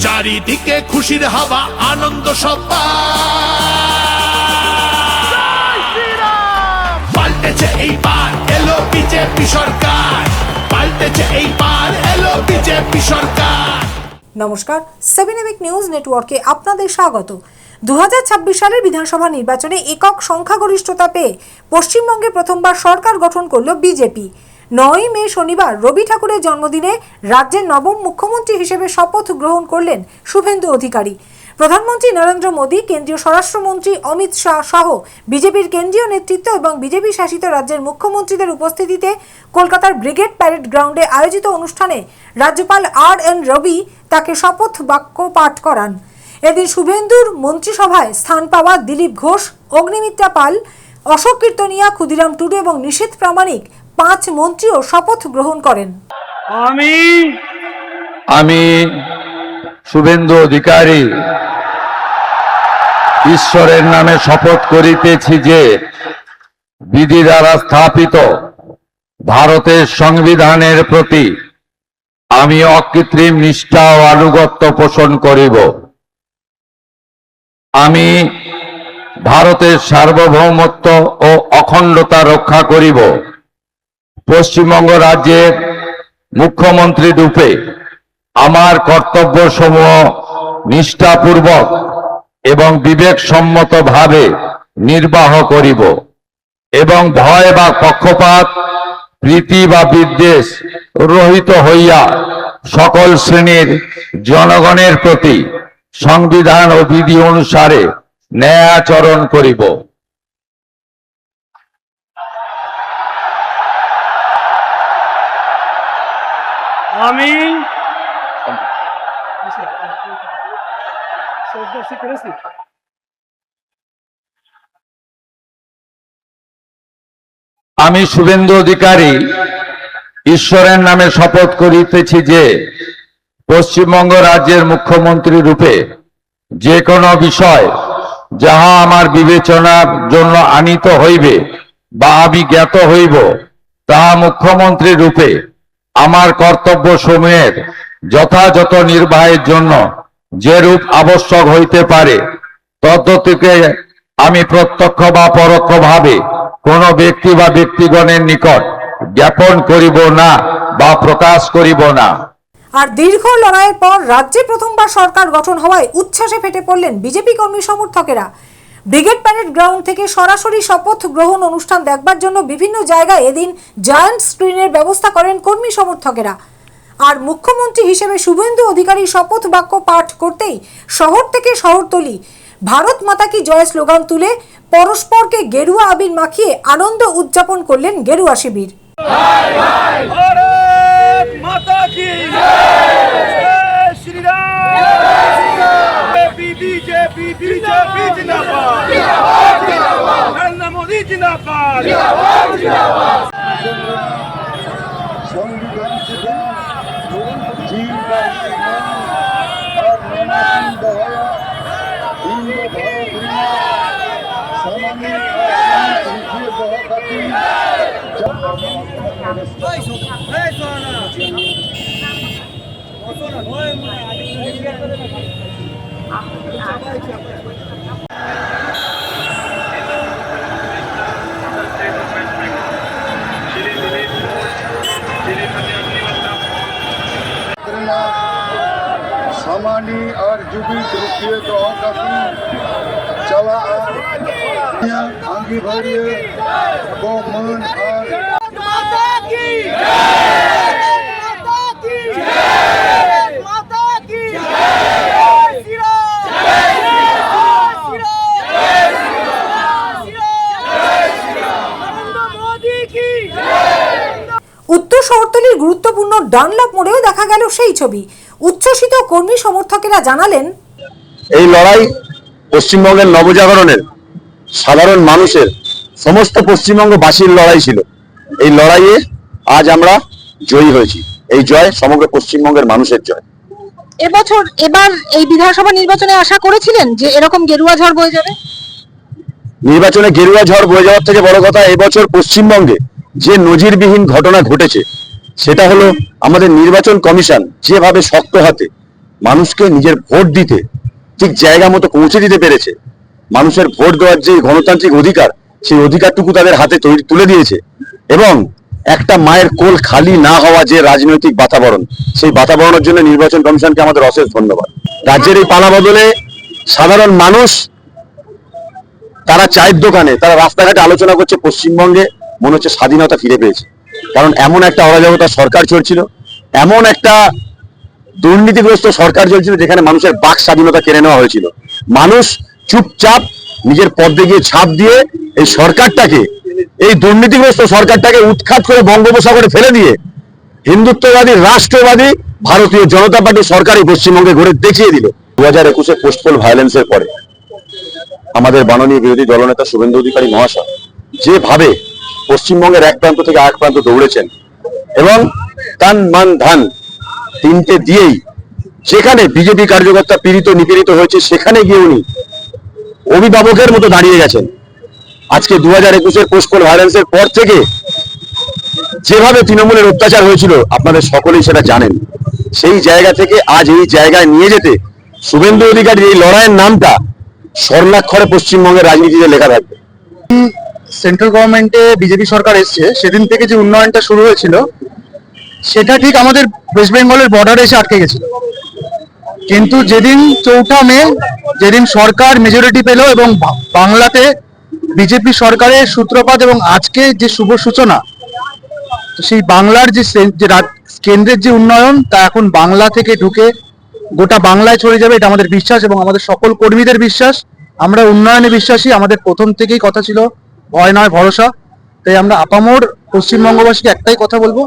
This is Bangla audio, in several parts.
চারিদিকে খুশির হাওয়া, আনন্দ পাল্টেছে এইবার এলো বিজেপি সরকার, পাল্টেছে এইবার এলো বিজেপি সরকার। নমস্কার, 7 এবিক নিউজ নেটওয়ার্কে আপনাদের স্বাগত। 2026 সালের বিধানসভা নির্বাচনে একক সংখ্যাগরিষ্ঠতা পেয়ে পশ্চিমবঙ্গে প্রথমবার সরকার গঠন করল বিজেপি। 9 মে শনিবার রবি ঠাকুরের জন্মদিনে রাজ্যের নবম মুখ্যমন্ত্রী হিসেবে শপথ গ্রহণ করলেন শুভেন্দু অধিকারী। প্রধানমন্ত্রী নরেন্দ্র মোদী, কেন্দ্রীয় স্বরাষ্ট্রমন্ত্রী অমিত শাহ সহ বিজেপির কেন্দ্রীয় নেতৃত্ব এবং বিজেপি শাসিত রাজ্যের মুখ্যমন্ত্রীদের উপস্থিতিতে কলকাতার ব্রিগেড প্যারেড গ্রাউন্ডে আয়োজিত অনুষ্ঠানে রাজ্যপাল আর.এন. রবি তাকে শপথ বাক্য পাঠ করান। এদিন শুভেন্দুর মন্ত্রিসভায় স্থান পাওয়া দিলীপ ঘোষ, অগ্নিমিত্রা পাল, অশোক কীর্তনিয়া, ক্ষুদিরাম টুডু এবং নিশীথ প্রামাণিক 5 মন্ত্রীও শপথ গ্রহণ করেন। আমি শুভেন্দু অধিকারী ঈশ্বরের নামে শপথ করিতেছি যে বিধি দ্বারা স্থাপিত ভারতের সংবিধানের প্রতি আমি অকৃত্রিম নিষ্ঠা ও আনুগত্য পোষণ করিব। আমি ভারতের সার্বভৌমত্ব ও অখণ্ডতা রক্ষা করিব। পশ্চিমবঙ্গ রাজ্যের মুখ্যমন্ত্রী রূপে আমার কর্তব্যসমূহ নিষ্ঠাপূর্বক এবং বিবেকসম্মতভাবে নির্বাহ করিব এবং ভয় বা পক্ষপাত, প্রীতি বা বিদ্বেষ রহিত হইয়া সকল শ্রেণীর জনগণের প্রতি সংবিধান ও বিধি অনুসারে ন্যায় আচরণ করিব। আমি শুভেন্দু অধিকারী ঈশ্বরের নামে শপথ করিতেছি যে পশ্চিমবঙ্গ রাজ্যের মুখ্যমন্ত্রী রূপে যে কোনো বিষয় যাহা আমার বিবেচনার জন্য আনিত হইবে বা আমি জ্ঞাত হইব, তাহা মুখ্যমন্ত্রী রূপে আমার কর্তব্য সমূহের যথাযথ নির্বাহের জন্য যেরূপ আবশ্যক হইতে পারে তদ্গতিকে আমি প্রত্যক্ষ বা পরোক্ষভাবে কোনো ব্যক্তি বা ব্যক্তিগণের নিকট জ্ঞাপন করিব না বা প্রকাশ করিব না। আর দীর্ঘ লড়াইয়ের পর রাজ্যে প্রথমবার সরকার গঠন হওয়ায় উচ্ছ্বাসে ফেটে পড়লেন বিজেপি কর্মী সমর্থকেরা। ব্রিগেড প্যারেড গ্রাউন্ড থেকে সরাসরি শপথ গ্রহণ অনুষ্ঠান দেখবার জন্য বিভিন্ন জায়গায় এদিন জায়ান্ট স্ক্রিনের ব্যবস্থা করেন কর্মী সমর্থকেরা। আর মুখ্যমন্ত্রী হিসেবে শুভেন্দু অধিকারী শপথ বাক্য পাঠ করতেই শহর থেকে শহরতলি ভারত মাতা কি জয় স্লোগান তুলে পরস্পরকে গেরুয়া আবির মাখিয়ে আনন্দ উদযাপন করলেন গেরুয়া শিবির। ভারত মাতা কি জয় শ্রী রাম, বিজেপি বিজেপি জিন্দাবাদ, নরেন্দ্র মোদী জিন্দাবাদ। सामानी और जुबित रुकिए तो काफी चला आगे बढ़िए को मन और माता की जय, माता की जय, माता की जय, श्री राम, जय श्री राम, जय श्री राम, नरेंद्र मोदी की जय। উত্তর শহরতলির গুরুত্বপূর্ণ ডানলপ মোড়েও দেখা গেল সেই ছবি। উচ্ছ্বসিত কর্মী সমর্থকেরা জানালেন, এই লড়াই পশ্চিমবঙ্গের নবজাগরণের সাধারণ মানুষের সমস্ত পশ্চিমবঙ্গবাসীর লড়াই ছিল। এই লড়াইয়ে আজ আমরা জয়ী হয়েছি। এই জয় সমগ্র পশ্চিমবঙ্গের মানুষের জয়। এবার এই বিধানসভা নির্বাচনে আশা করেছিলেন যে এরকম গেরুয়া ঝড় বয়ে যাবে? নির্বাচনে গেরুয়া ঝড় বয়ে যাওয়ার থেকে বড় কথা, এবছর পশ্চিমবঙ্গে যে নজিরবিহীন ঘটনা ঘটেছে সেটা হলো আমাদের নির্বাচন কমিশন যেভাবে শক্ত হাতে মানুষকে নিজের ভোট দিতে ঠিক জায়গা মতো পৌঁছে দিতে পেরেছে। মানুষের ভোট দেওয়ার যে গণতান্ত্রিক অধিকার, সেই অধিকারটুকু তাদের হাতে তুলে দিয়েছে। এবং একটা মায়ের কোল খালি না হওয়া যে রাজনৈতিক বাতাবরণ, সেই বাতাবরণের জন্য নির্বাচন কমিশনকে আমাদের অশেষ ধন্যবাদ। রাজ্যের এই পালা বদলে সাধারণ মানুষ তারা চায়ের দোকানে, তারা রাস্তাঘাটে আলোচনা করছে পশ্চিমবঙ্গে মনে হচ্ছে স্বাধীনতা ফিরে পেয়েছে। কারণ এমন একটা অরাজকতা সরকার চলছিল, এমন একটা দুর্নীতিগ্রস্ত সরকার চলছিল যেখানে মানুষের বাক স্বাধীনতা কেড়ে নেওয়া হয়েছিল। মানুষ চুপচাপ নিজের পদে গিয়ে ছাপ দিয়ে এই সরকারটাকে, এই দুর্নীতিগ্রস্ত সরকারটাকে উৎখাত করে বঙ্গোপসাগরে ফেলে দিয়ে হিন্দুত্ববাদী রাষ্ট্রবাদী ভারতীয় জনতা পার্টি সরকার এই পশ্চিমবঙ্গে গড়ে দেখিয়ে দিল। 2021-এ পোস্টপোল ভায়োলেন্সের পরে আমাদের মাননীয় বিরোধী দলনেতা শুভেন্দু অধিকারী মহাশয় যেভাবে পশ্চিমবঙ্গের এক প্রান্ত থেকে আরেক প্রান্ত দৌড়েছেন এবং তান মান ধান তিনটে দিয়েই যেখানে বিজেপি কার্যকর্তা পীড়িত নিপীড়িত হয়েছে সেখানে গিয়ে উনি অভিভাবকের মতো দাঁড়িয়ে গেছেন। আজকে 2021-এর পোস্টপোল ভায়োলেন্সের পর থেকে যেভাবে তৃণমূলের অত্যাচার হয়েছিল আপনাদের সকলেই সেটা জানেন। সেই জায়গা থেকে আজ এই জায়গায় নিয়ে যেতে শুভেন্দু অধিকারীর এই লড়াইয়ের নামটা স্বর্ণাক্ষরে পশ্চিমবঙ্গের রাজনীতিতে লেখা থাকবে। সেন্ট্রাল গভর্নমেন্টে বিজেপি সরকার এসছে, সেদিন থেকে যে উন্নয়নটা শুরু হয়েছিল সেটা ঠিক আমাদের ওয়েস্ট বেঙ্গলের বর্ডারে এসে আটকে গেছিল। কিন্তু যেদিন 4 মে যেদিন সরকার মেজরিটি পেল এবং বাংলাতে বিজেপি সরকারের সূত্রপাত এবং আজকে যে শুভ সূচনা, সেই বাংলার যে কেন্দ্রের যে উন্নয়ন তা এখন বাংলা থেকে ঢুকে গোটা বাংলায় ছড়িয়ে যাবে, এটা আমাদের বিশ্বাস এবং আমাদের সকল কর্মীদের বিশ্বাস। আমরা উন্নয়নে বিশ্বাসী, আমাদের প্রথম থেকেই কথা ছিল ভয় নয় ভরসা। তাই আমরা আপামর পশ্চিমবঙ্গবাসীকে একটাই কথা বলবো,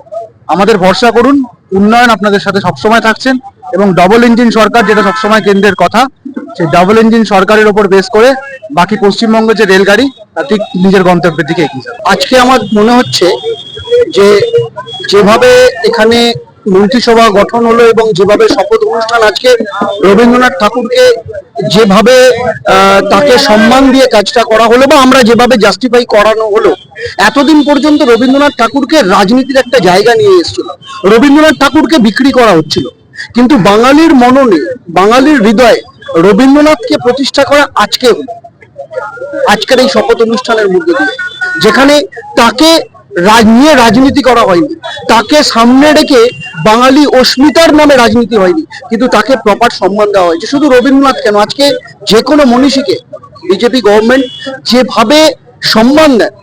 আমাদের ভরসা করুন, উন্নয়ন আপনাদের সাথে সবসময় থাকছেন এবং ডবল ইঞ্জিন সরকার যেটা সবসময় কেন্দ্রের কথা, সেই ডাবল ইঞ্জিন সরকারের উপর বেস করে বাকি পশ্চিমবঙ্গের যে রেলগাড়ি তা ঠিক নিজের গন্তব্যের দিকে এগিয়ে যাবে। আজকে আমার মনে হচ্ছে যে যেভাবে এখানে মন্ত্রিসভা গঠন হলো এবং যেভাবে শপথ অনুষ্ঠান আজকে রবীন্দ্রনাথ ঠাকুরকে যেভাবে তাকে সম্মান দিয়ে কাজটা করা হলো বা আমরা যেভাবে জাস্টিফাই করানো হলো, এতদিন পর্যন্ত রবীন্দ্রনাথ ঠাকুরকে রাজনীতির একটা জায়গা নিয়ে এসেছিল, রবীন্দ্রনাথ ঠাকুরকে বিক্রি করা হচ্ছিল। কিন্তু বাঙালির মননে, বাঙালির হৃদয়ে রবীন্দ্রনাথকে প্রতিষ্ঠা করা আজকে হলো, আজকের এই শপথ অনুষ্ঠানের মধ্যে দিয়ে, যেখানে তাকে নিয়ে রাজনীতি করা হয়নি, তাকে সামনে রেখে বাঙালি অস্মিতার নামে রাজনীতি হয়নি, কিন্তু তাকে প্রপার সম্মান দেওয়া হয়েছে। শুধু রবীন্দ্রনাথ কেন, আজকে যে কোনো মনীষীকে বিজেপি গভর্নমেন্ট যেভাবে সম্মান দেয়,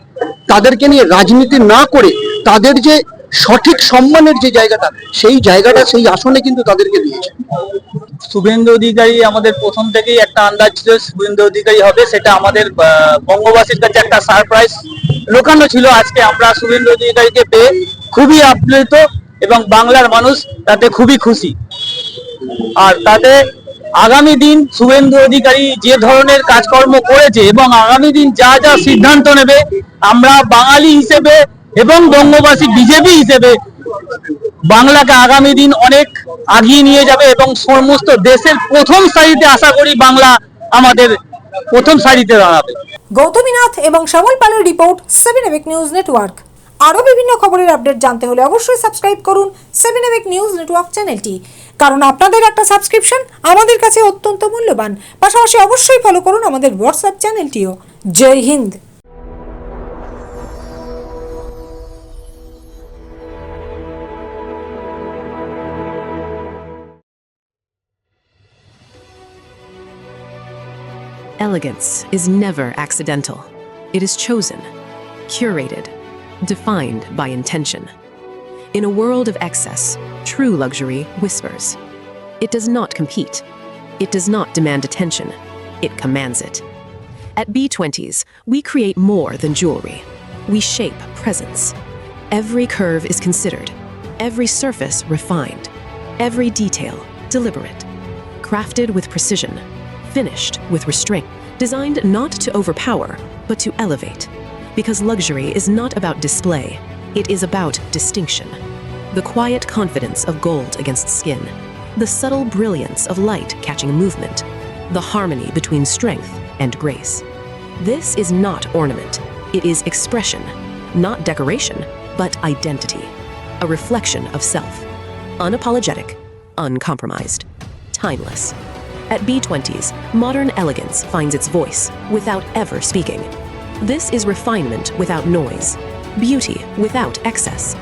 তাদেরকে নিয়ে রাজনীতি না করে তাদের যে সঠিক সম্মানের যে জায়গাটা, সেই জায়গাটা সেই আসনে কিন্তু তাদেরকে দিয়েছে। শুভেন্দু অধিকারী আমাদের প্রথম থেকেই একটা আন্দাজ ছিল শুভেন্দু অধিকারী হবে, সেটা আমাদের বঙ্গবাসীর কাছে একটা সারপ্রাইজ লোকানো ছিল। আজকে আমরা শুভেন্দু অধিকারীকে পেয়ে খুবই আপ্লুত এবং বাংলার মানুষ তাতে খুবই খুশি। আর তাতে আগামী দিন শুভেন্দু অধিকারী যে ধরনের কাজকর্ম করেছে এবং আগামী দিন যা যা সিদ্ধান্ত নেবে, আমরা বাঙালি হিসেবে এবং বঙ্গবাসী বিজেপি হিসেবে বাংলাকে আগামী দিন অনেক আগিয়ে নিয়ে যাবে এবং সমস্ত দেশের প্রথম সারিতে আশা করি বাংলা আমাদের প্রথম সারিতে দাঁড়াবে। গৌতমী নাথ এবং শ্যামল পালের রিপোর্ট 7 এবিক নিউজ নেটওয়ার্ক। আরও বিভিন্ন খবরের আপডেট জানতে হলে অবশ্যই সাবস্ক্রাইব করুন 7 এবিক নিউজ নেটওয়ার্ক চ্যানেলটি, কারণ আপনাদের একটা সাবস্ক্রিপশন আমাদের কাছে অত্যন্ত মূল্যবান। পাশাপাশি অবশ্যই ফলো করুন আমাদের হোয়াটসঅ্যাপ চ্যানেলটিও। জয় হিন্দ। Elegance is never accidental. It is chosen, curated, defined by intention. In a world of excess, true luxury whispers. It does not compete. It does not demand attention. It commands it. At B20s, we create more than jewelry. We shape presence. Every curve is considered, every surface refined, every detail deliberate, crafted with precision, finished with restraint, designed not to overpower, but to elevate. Because luxury is not about display, it is about distinction. The quiet confidence of gold against skin, the subtle brilliance of light catching movement, the harmony between strength and grace. This is not ornament, it is expression, not decoration, but identity, a reflection of self, unapologetic, uncompromised. timeless. At B20s, modern elegance finds its voice without ever speaking. This is refinement without noise, beauty without excess,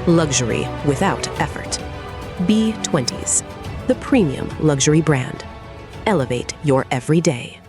luxury without effort. B20s, the premium luxury brand. Elevate your everyday.